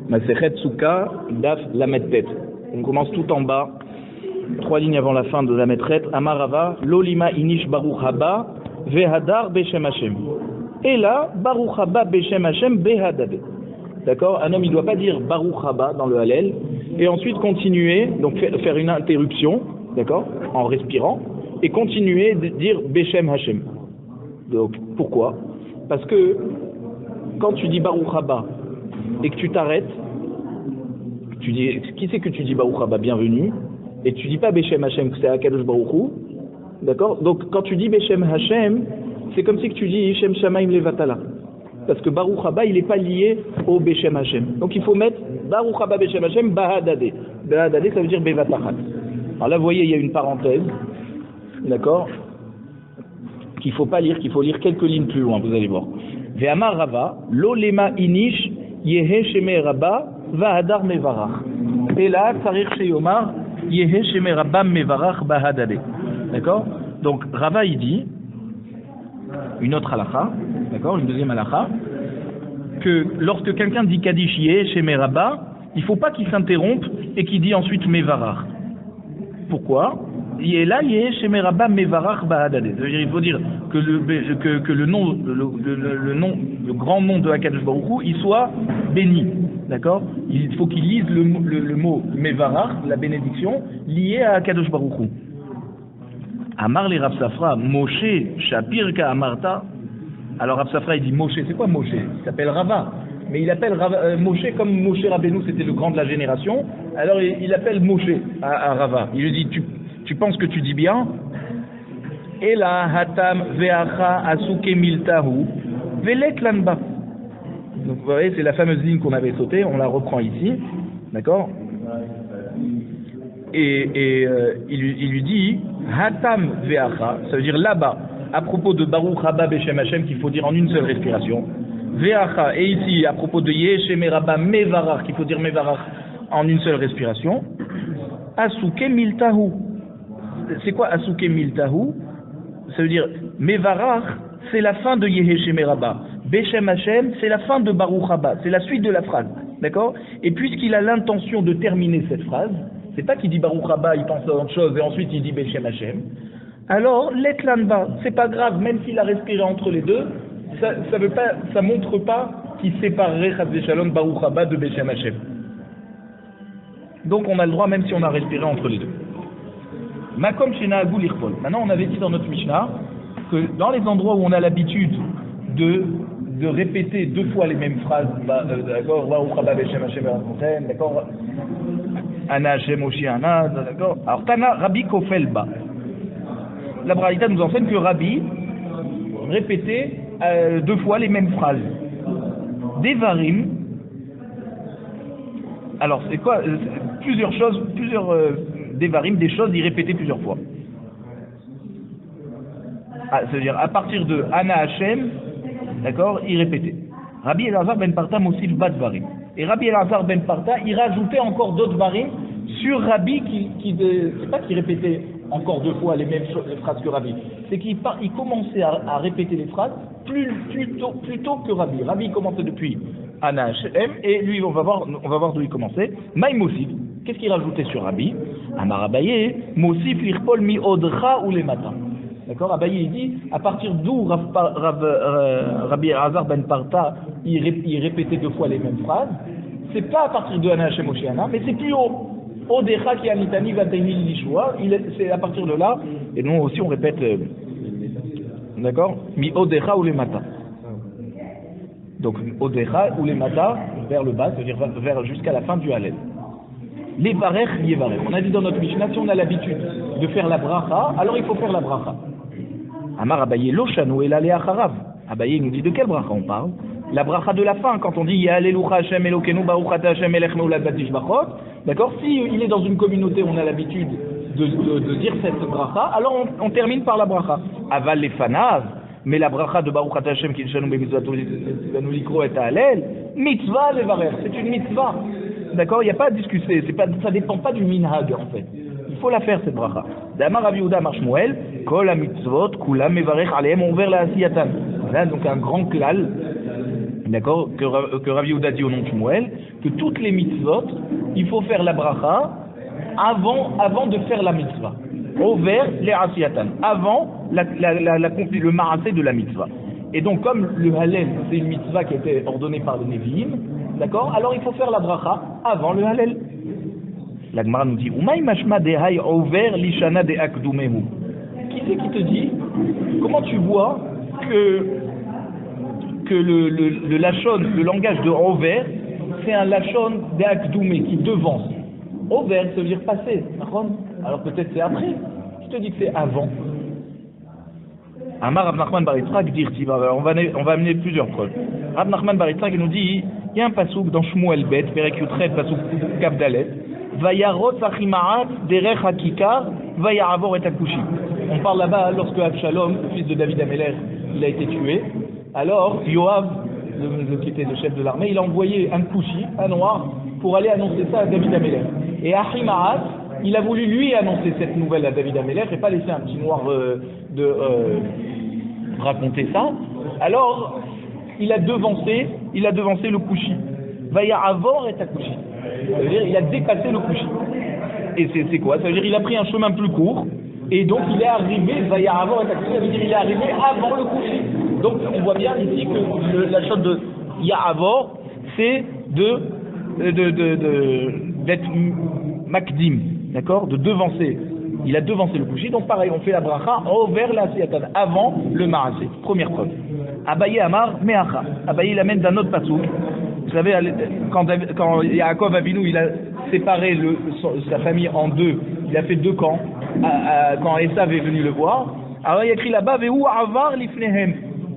Masechet Souka, Daf Lamed-Tet. On commence tout en bas, 3 lignes avant la fin de Lamed-Tet. Amarava, Lolima Inish Baruch Haba, Vehadar Beshem Hashem. Et là, Baruch Haba Beshem Hashem Behadabe. D'accord? Un homme, il ne doit pas dire Baruch Haba dans le Hallel, et ensuite continuer, donc faire une interruption, d'accord? En respirant, et continuer de dire Beshem Hashem. Donc, pourquoi? Parce que, quand tu dis Baruch Haba, et que tu t'arrêtes, tu dis, qui c'est que tu dis Baruch Haba, bienvenue, et tu dis pas Beshem Hashem, que c'est Akadosh Baruch Hu, d'accord? Donc quand tu dis Beshem Hashem, c'est comme si que tu dis Shem Shamaim Levatala, parce que Baruch Haba, il n'est pas lié au Beshem Hashem. Donc il faut mettre Baruch Haba Beshem Hashem Bahadade. Bahadade, ça veut dire Bevatachat. Alors là, vous voyez, il y a une parenthèse, d'accord, qu'il ne faut pas lire, qu'il faut lire quelques lignes plus loin, vous allez voir. Ve'amar Rava, lo lema inish Yehe Sheme Rabba Vahadar Mevarach. Et là, Tsarir Sheyomar Yehe Sheme Rabba Mevarach Bahadade. D'accord? Donc, Rava, il dit, une autre halakha, d'accord, une deuxième halakha, que lorsque quelqu'un dit Kaddish Yehe Sheme Rabba, il ne faut pas qu'il s'interrompe et qu'il dit ensuite Mevarach. Pourquoi? Et là, Sheme Rabba Mevarach Bahadade. C'est-à-dire, il faut dire que le nom, le grand nom de Akadosh Baruch Hu, il soit béni. D'accord? Il faut qu'il lise le mot Mevarach, la bénédiction, lié à Akadosh Baruch Hu. Amar le Rav Safra, Moshe Shapir Ka Amarta. Alors Rav Safra, il dit Moshe, c'est quoi Moshe? Il s'appelle Rava. Mais il appelle Moshe comme Moshe Rabbeinu, c'était le grand de la génération. Alors il appelle Moshe à Rava. Il lui dit, tu penses que tu dis bien? Et là, hatam ve'acha asuke miltahu velek lanba. Donc vous voyez, c'est la fameuse ligne qu'on avait sautée, on la reprend ici, d'accord? Et il lui dit hatam ve'acha, ça veut dire là-bas, à propos de Baruch Haba Beshem Hashem, qu'il faut dire en une seule respiration. Ve'acha, et ici, à propos de Yeshem Rabba Mevarach, qu'il faut dire Mevarach en une seule respiration. Asuke miltahu. C'est quoi Asuke Miltahu? Ça veut dire Mevarach, c'est la fin de Yehe Sheme Rabba. Beshem Hashem, c'est la fin de Baruch Haba, c'est la suite de la phrase, d'accord? Et puisqu'il a l'intention de terminer cette phrase, c'est pas qu'il dit Baruch Haba, il pense à autre chose et ensuite il dit Beshem Hashem. Alors l'etlanba, c'est pas grave, même s'il a respiré entre les deux, ça montre pas qu'il séparerait Chas v'Shalom Baruch Haba de Beshem Hashem. Donc on a le droit même si on a respiré entre les deux. Makom Shena Agul Irpol. Maintenant, on avait dit dans notre Mishnah que dans les endroits où on a l'habitude de répéter 2 fois les mêmes phrases, d'accord, d'accord, Ana Hashem Oshi Ana, d'accord. Alors Tana Rabbi Kofelba. La Braïta nous enseigne que Rabbi répétait 2 fois les mêmes phrases. Devarim. Alors c'est quoi? Plusieurs choses, Devarim, des choses, il répétait plusieurs fois. C'est-à-dire, à partir de Ana Hashem, d'accord, il répétait. Rabbi Elazar ben Parta Mosif Bad Varim. Et Rabbi Elazar ben Parta, il rajoutait encore d'autres Varim sur Rabbi c'est pas qu'il répétait encore 2 fois les mêmes phrases que Rabbi. C'est qu'il commençait à répéter les phrases plus tôt que Rabbi. Rabbi commençait depuis Ana Hashem, et lui, on va voir d'où il commençait. Maï Mosif. Qu'est-ce qu'il rajoutait sur Rabbi? Amar Abaye, Mosif l'irpol mi odra ou les matins. D'accord? Abaye, il dit, à partir d'où Rabbi Elazar ben Parta, il répétait 2 fois les mêmes phrases, c'est pas à partir de Ana Hashem Oshiana, mais c'est plus haut. Odecha ki anitani vataini lishua, c'est à partir de là, et nous aussi on répète, d'accord? Mi odecha ou les matins. Donc, odecha ou les matins, vers le bas, c'est-à-dire jusqu'à la fin du Hallel. Les varech, yevarech. On a dit dans notre Mishnah, si on a l'habitude de faire la bracha, alors il faut faire la bracha. Amar Abaye loshanu el ale acharav. Abaye nous dit de quelle bracha on parle? La bracha de la fin, quand on dit Ya'alelucha Hashem Elokenu Baruch Ata Hashem Elech Me'olad Batishbachot. D'accord? Si il est dans une communauté où on a l'habitude de dire cette bracha, alors on termine par la bracha. Aval lefanav. Mais la bracha de Baruch Ata Hashem Kilshanu B'mitzvato Lanu Likro et Ha'alel, mitzvah levarer. C'est une mitzvah. D'accord, il n'y a pas à discuter, ça dépend pas du minhag en fait. Il faut la faire cette bracha. D'Amar Rav Yehuda Amar Shmuel, Kol ha-mitzvot kulam mevarech alehem, on vers la asiyatan. Voilà donc un grand klal d'accord, que Rav Yehuda dit au nom de Shmuel, que toutes les mitzvot, il faut faire la bracha avant de faire la mitzvah. Over les asiyatan, avant le marasé de la mitzvah. Et donc, comme le Hallel, c'est une mitzvah qui a été ordonnée par les Nevi'im, d'accord, alors il faut faire la bracha avant le Hallel. La Gemara nous dit, Umay mashma dehay over lishana de akdumehu. Qui c'est qui te dit, comment tu vois que le lachon, le langage de over, c'est un lachon de akdoumé qui devance. Over, ça veut dire passer, alors peut-être c'est après. Je te dis que c'est avant. Amar Rav Nachman bar Yitzchak dirti. On va amener plusieurs preuves. Rav Nachman bar Yitzchak nous dit, il y a un pasouk dans Shmuel Bet, Perek Yutret, pasouk Kaf Dalet, Vayarot Achimaat derech hakikar, Vayaravor et akushi. On parle là-bas lorsque Abshalom, le fils de David Améler, il a été tué. Alors Yoav, qui était le chef de l'armée, il a envoyé un kushi, un noir, pour aller annoncer ça à David Améler. Et Achimaat, il a voulu lui annoncer cette nouvelle à David Améler et pas laisser un petit noir raconter ça. Alors il a devancé le kushi. Vayaravor et akushi. Ça veut dire il a dépassé le kushi. Et c'est quoi? Ça veut dire il a pris un chemin plus court et donc il est arrivé Vayaravor et akushi. Ça veut dire il est arrivé avant le kushi. Donc on voit bien ici que la chose de Ya'avor, c'est d'être makdim, d'accord, de devancer. Il a devancé le kushi, donc pareil, on fait la bracha over la siyatan, avant le marasé. Première preuve. Abaye Amar Meacha. Abaye il amène d'un autre pasouk. Vous savez, quand Yaakov Avinu il a séparé sa famille en deux, il a fait deux camps. Quand Esav est venu le voir, alors il y a écrit là-bas Vehu avar lifnehem.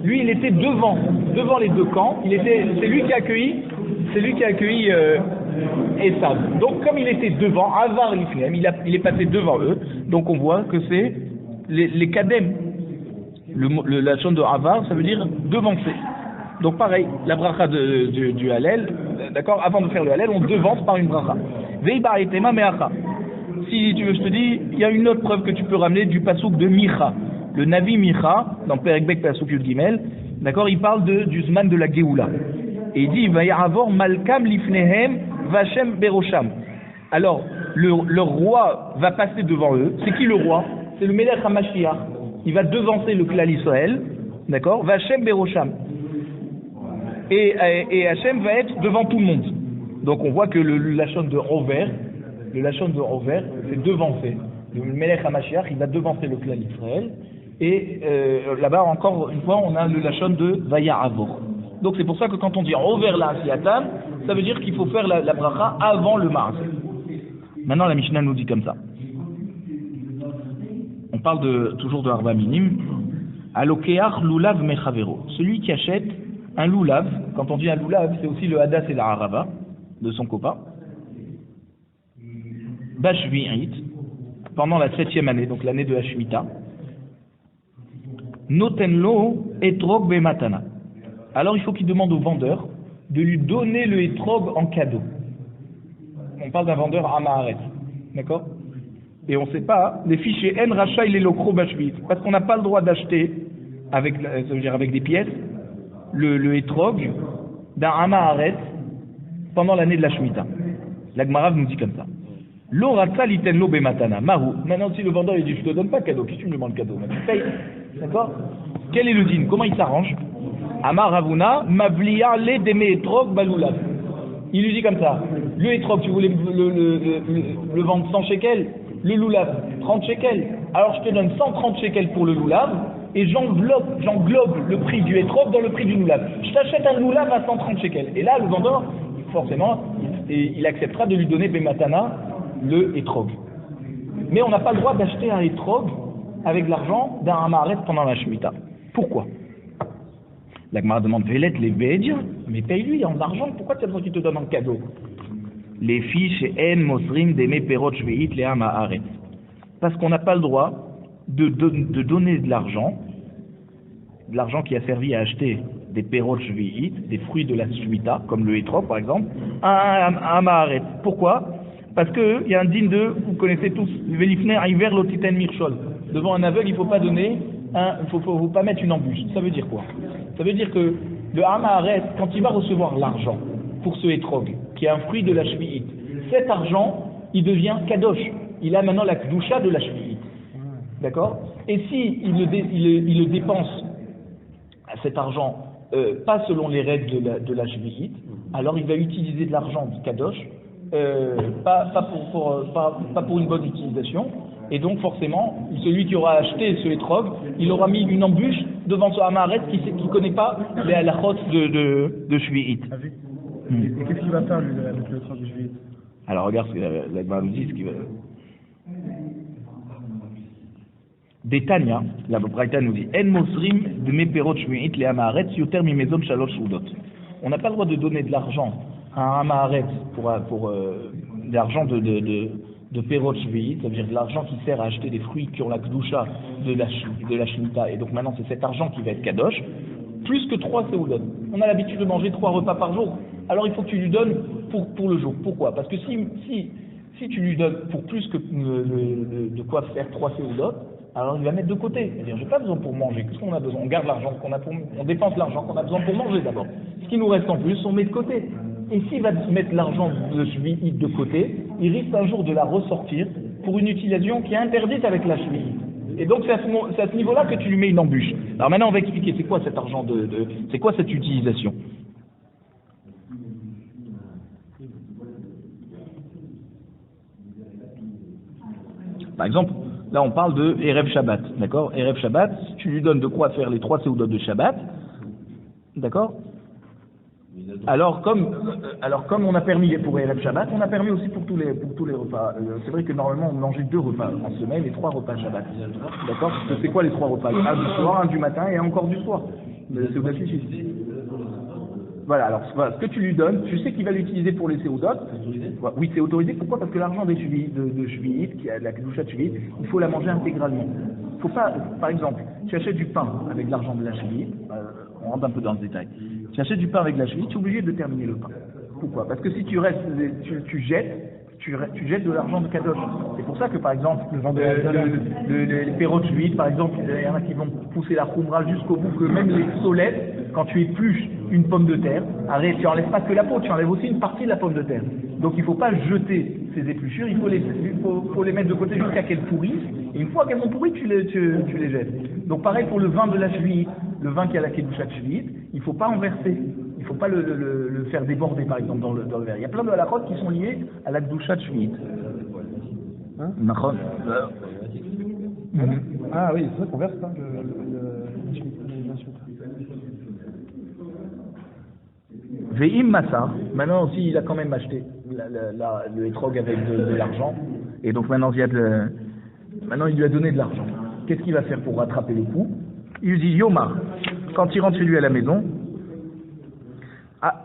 Lui, il était devant les deux camps. C'est lui qui a accueilli Esav. Donc, comme il était devant, Avar Lifnehem, il est passé devant eux. Donc, on voit que c'est les kadem. La chaîne de Avar, ça veut dire devancer. Donc, pareil, la bracha du Hallel, d'accord, avant de faire le Hallel, on devance par une bracha. Veibar etema meacha. Si tu veux, je te dis, il y a une autre preuve que tu peux ramener du pasouk de Micha. Le Navi Micha, dans Perek Bek Pasuk Yud Gimel, d'accord, il parle du Zman de la Géoula. Et il dit, Vayaravor Malkam Lifnehem Vachem Berosham. Alors, le roi va passer devant eux. C'est qui le roi? C'est le Melech HaMashiach. Il va devancer le Klal Israël, d'accord, Vachem Berosham. Et Hachem va être devant tout le monde. Donc on voit que le lachon de Rover, c'est devancer. Le Melech HaMashiach, il va devancer le Klal Israël. Et là-bas, encore une fois, on a le lachon de Vayaravor. Donc c'est pour ça que quand on dit Over la Asiyatan, ça veut dire qu'il faut faire la bracha avant le Ma'aseh. Maintenant, la Mishnah nous dit comme ça. On parle toujours de Arba Minim. Alokeach lulav mechavero. Celui qui achète un lulav, quand on dit un lulav, c'est aussi le hadas et la harava de son copain. Bashvi'it, pendant la 7e année, donc l'année de la Shemitah. Notenlo etrog bematana. Alors il faut qu'il demande au vendeur de lui donner le etrog en cadeau. On parle d'un vendeur à Maharet, d'accord? Et on ne sait pas, les fichiers En Racha il est l'okro bashvit, parce qu'on n'a pas le droit d'acheter avec des pièces le etrog d'un Amaharet pendant l'année de la Shemitah. La Gemara nous dit comme ça. Lo ratza litenlo bematana. Mahu. Maintenant, si le vendeur il dit je te donne pas cadeau, qui tu me demandes cadeau? Tu payes. D'accord? Quel est le din? Comment il s'arrange? Amar Ravuna, mavliya le deme etrog balulav. Il lui dit comme ça. Le etrog, tu voulais le vendre 100 shekels, le loulav 30 shekels. Alors je te donne 130 shekels pour le loulav et j'englobe le prix du etrog dans le prix du loulav. Je t'achète un loulav à 130 shekels. Et là, le vendeur, forcément, il acceptera de lui donner bematana le etrog. Mais on n'a pas le droit d'acheter un etrog avec l'argent d'un Amaharet pendant la Shemitah. Pourquoi? La Gemara demande, Vélet les Bédia, mais paye-lui en argent, pourquoi tu as besoin qu'il te donne en cadeau? Les fiches en mosrim des perot shveit les Amaharet. Parce qu'on n'a pas le droit de donner de l'argent qui a servi à acheter des perot shveit, des fruits de la Shemitah, comme le etrog par exemple, à un Amaharet. Pourquoi? Parce qu'il y a un digne vous connaissez tous, Velifner Iver Lotiten Mirchol. Devant un aveugle, il ne faut pas donner, il faut pas mettre une embûche. Ça veut dire quoi? Ça veut dire que Le Hamaharet, quand il va recevoir l'argent pour ce Etrog, qui est un fruit de la Shvi'it, cet argent, il devient Kadosh. Il a maintenant la Kedusha de la Shvi'it. D'accord? Et si il le dépense à cet argent, pas selon les règles de la Shvi'it, alors il va utiliser de l'argent du Kadosh, pas pour une bonne utilisation. Et donc forcément, celui qui aura acheté ce Etrog, il aura mis une embûche devant ce Hamaharet qui ne connaît pas les halachot de Shvi'it. Et qu'est-ce qu'il va faire lui, avec le Etrog de Shvi'it? Alors regarde ce que la Gemara nous dit, ce qu'il va... Des Tanya, la Braïta nous dit En mosrim de meperot shvi'it le hamaharet yoter mimezon shalosh soudot. On n'a pas le droit de donner de l'argent à un hamaharet pour de l'argent de perot shvi'it, c'est-à-dire de l'argent qui sert à acheter des fruits qui ont la kedusha de la shemitah. Et donc maintenant c'est cet argent qui va être kadosh, plus que 3 seudot. On a l'habitude de manger 3 repas par jour. Alors il faut que tu lui donnes pour le jour. Pourquoi? Parce que si tu lui donnes pour plus que de quoi faire 3 seudot, alors il va mettre de côté. C'est-à-dire, j'ai pas besoin pour manger. Qu'est-ce qu'on a besoin? On garde l'argent on dépense l'argent qu'on a besoin pour manger d'abord. Ce qui nous reste en plus, on met de côté. Et s'il va mettre l'argent de Shvi'it de côté, il risque un jour de la ressortir pour une utilisation qui est interdite avec la Shvi'it. Et donc c'est à ce niveau-là que tu lui mets une embûche. Alors maintenant on va expliquer c'est quoi cet argent c'est quoi cette utilisation. Par exemple, là on parle de Erev Shabbat, d'accord? Erev Shabbat, si tu lui donnes de quoi faire les 3 seudot de Shabbat, d'accord? Alors comme on a permis pour Erev Shabbat, on a permis aussi pour tous les repas. C'est vrai que normalement on mangeait 2 repas en semaine et 3 repas Shabbat, d'accord? Parce que c'est quoi les 3 repas? Un du soir, un du matin et encore du soir. C'est aussi. Voilà, alors ce que tu lui donnes, tu sais qu'il va l'utiliser pour les seudot. Oui, c'est autorisé. Pourquoi? Parce que l'argent de Shvi'it, qui a la kedusha de Shvi'it, il faut la manger intégralement. Faut pas, par exemple, tu achètes du pain avec l'argent de la Shvi'it, on rentre un peu dans le détail. Tu achètes du pain avec la Shvi'it, tu es obligé de terminer le pain. Pourquoi? Parce que si tu restes, tu jettes de l'argent de Kadosh. C'est pour ça que, par exemple, les perrots de Shvi'it, par exemple, il y en a qui vont pousser la khumra jusqu'au bout, que même les solettes, quand tu épluches une pomme de terre, tu n'enlèves pas que la peau, tu enlèves aussi une partie de la pomme de terre. Donc il ne faut pas jeter ces épluchures, il faut les mettre de côté jusqu'à qu'elles pourrissent, et une fois qu'elles sont pourries, tu les jettes. Donc pareil pour le vin de la Shvi'it, le vin qui a la kedusha de Shvi'it, il ne faut pas en verser, il ne faut pas le faire déborder par exemple dans le verre. Il y a plein de halachot qui sont liés à la kedusha de Shvi'it. Ah oui, c'est vrai qu'on verse pas Ve'im Massa, maintenant aussi il a quand même acheté le Etrog avec de l'argent, et donc maintenant il lui a donné de l'argent. Qu'est-ce qu'il va faire pour rattraper le coup? Il lui dit Yomar, quand il rentre chez lui à la maison,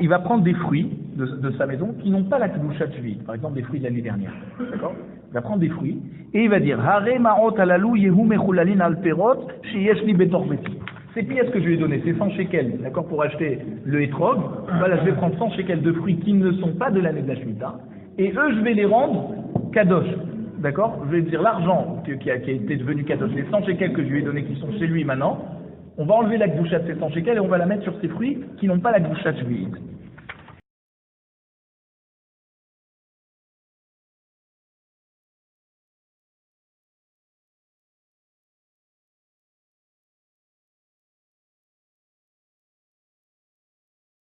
il va prendre des fruits de sa maison qui n'ont pas la kedusha de Shvi'it, par exemple des fruits de l'année dernière. D'accord? Il va prendre des fruits et il va dire Hare ma'ot alalou yehu mechulalin al perot sheyesh li betor beti. Ces pièces que je lui ai données, c'est 100 shekels, d'accord, pour acheter le Etrog. Voilà, je vais prendre 100 shekels de fruits qui ne sont pas de l'année de la Shemitah, et eux, je vais les rendre kadosh, d'accord? Je vais dire l'argent qui a été devenu kadosh, les 100 shekels que je lui ai donnés, qui sont chez lui maintenant, on va enlever la kedusha de ces 100 shekels et on va la mettre sur ces fruits qui n'ont pas la kedusha de Shvi'it.